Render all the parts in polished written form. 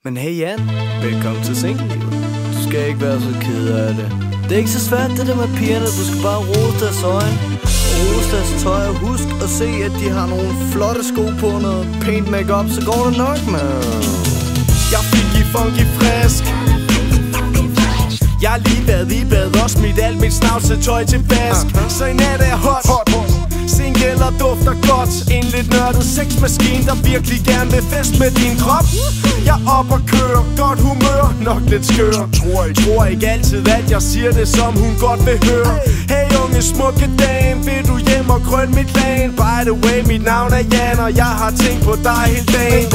Men hey Jan, velkommen til singlelivet. Du skal ikke være så ked af det. Det er ikke så svært det der med pigerne. Du skal bare rose deres øjne og rose deres tøj. Og husk at se at de har nogle flotte sko på, noget pænt makeup, så går det nok, man. Jeg fik i funky frisk. Jeg har lige været i bad og smidt alt mit snavsetøj til vask. Så i nat er jeg hot. Single og dufter godt. En lidt nørdet sexmaskine, der virkelig gerne vil fest med din krop. Jeg er op og kører, godt humør, nok lidt skør. Tror ikke altid at jeg siger det som hun godt vil høre. Hey unge smukke dame, vil du hjem og grøn mit land? By the way, mit navn er Jan, og jeg har tænkt på dig hele dagen.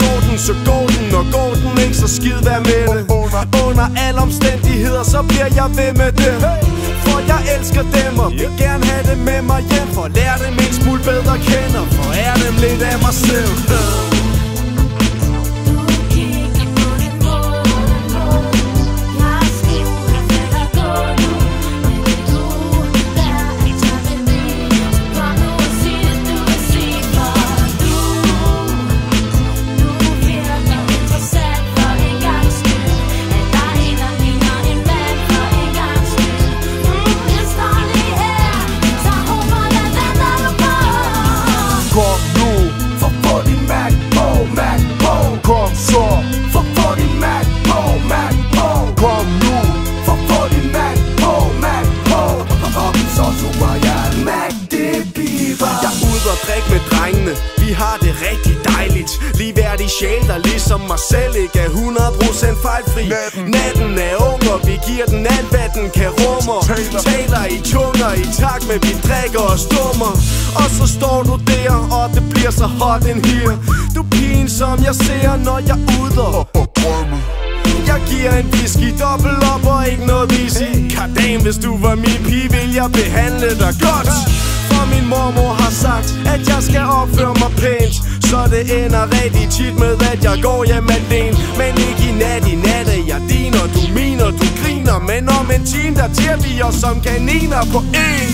Går den, så går den, og går den ikke, så skid vær med det. Under alle omstændigheder, så bliver jeg ved med det. For jeg elsker dem og vil gerne have dem med mig hjem. For at lære dem en smule bedre kende, og for ære dem lidt af mig selv. Kom nu, for få din Mac på, Mac på. Kom så, for få din Mac på, Mac på. Kom nu, for få din Mac på, Mac på. Og så super jeg Mac, det biver. Jeg er ude og drikke med drengene, vi har det rigtig dejligt. Ligeværdig sjæl, der ligesom mig selv ikke er 100% fejlfri. Natten er ung, og vi giver den alt, hvad den kan rumme. Taler i tunger i takt med vi drikker og stummer. Og så står du der, og det bliver så hot in here. Du er pigen, som jeg ser, når jeg er ude og jeg giver en whisky, dobbelt op og ikke noget easy. Kardam, hvis du var min pige, vil jeg behandle dig godt. For min mormor har sagt, at jeg skal opføre mig pænt. Så det ender rigtig tit med, at jeg går hjem alene. Men ikke i nat er jeg din, og du min, og du griner. Men om en time, der tier vi os som kaniner på en.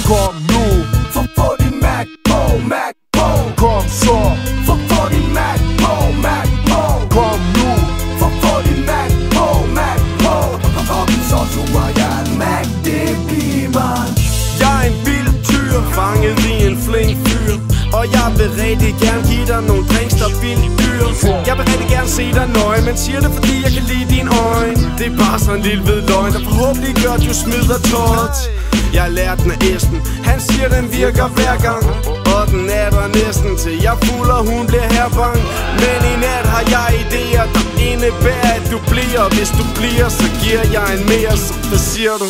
Kom nu, for få din Mac på, Mac på. Kom så, for få din Mac på, Mac på. Kom nu, for få din Mac på, Mac på. Og så super jeg Mac, det bliver. Jeg er en vild tyr, fanget i en flink fyr. Og jeg vil rigtig gerne give dig nogle drinks, der er vildt dyr. Jeg vil rigtig gerne se dig nøje, men siger det fordi jeg kan lide dine øjne. Det er bare sådan en lille hvid løgn, der forhåbentlig gør at du smider tøjet. Jeg har lært den af Esben, han siger den virker hver gang. Og den er der næsten til jeg fuld og hun bliver herbank. Men i nat har jeg idéer, der indebærer at du bliver. Hvis du bliver, så giver jeg en mere, så hvad siger du?